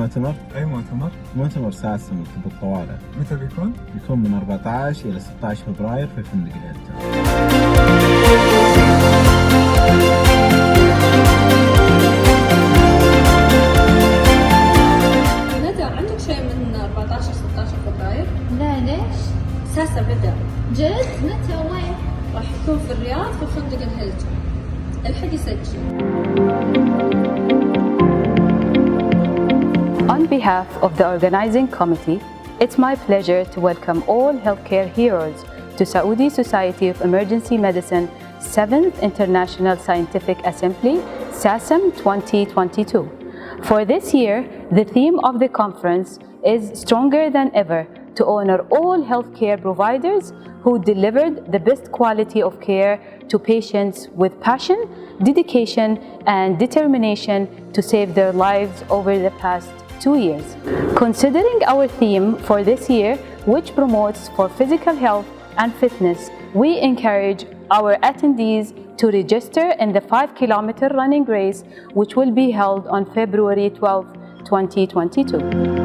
مؤتمر؟ أي مؤتمر؟ مؤتمر ساسم لطب الطوارئ. متى بيكون؟ بيكون من 14 إلى 16 فبراير في فندق الهيلتون. ندى، عندك شيء من 14-16 فبراير؟ لا ليش؟ ساسة بدأ. جد؟ متى وين؟ راح يكون في الرياض في فندق الهيلتون. الحق يسجل. On behalf of the organizing committee, it's my pleasure to welcome all healthcare heroes to Saudi Society of Emergency Medicine 7th International Scientific Assembly, SASEM 2022. For this year, the theme of the conference is Stronger Than Ever, to honor all healthcare providers who delivered the best quality of care to patients with passion, dedication, and determination to save their lives over the past 2 years. Considering our theme for this year, which promotes for physical health and fitness, we encourage our attendees to register in the 5-kilometer running race, which will be held on February 12, 2022.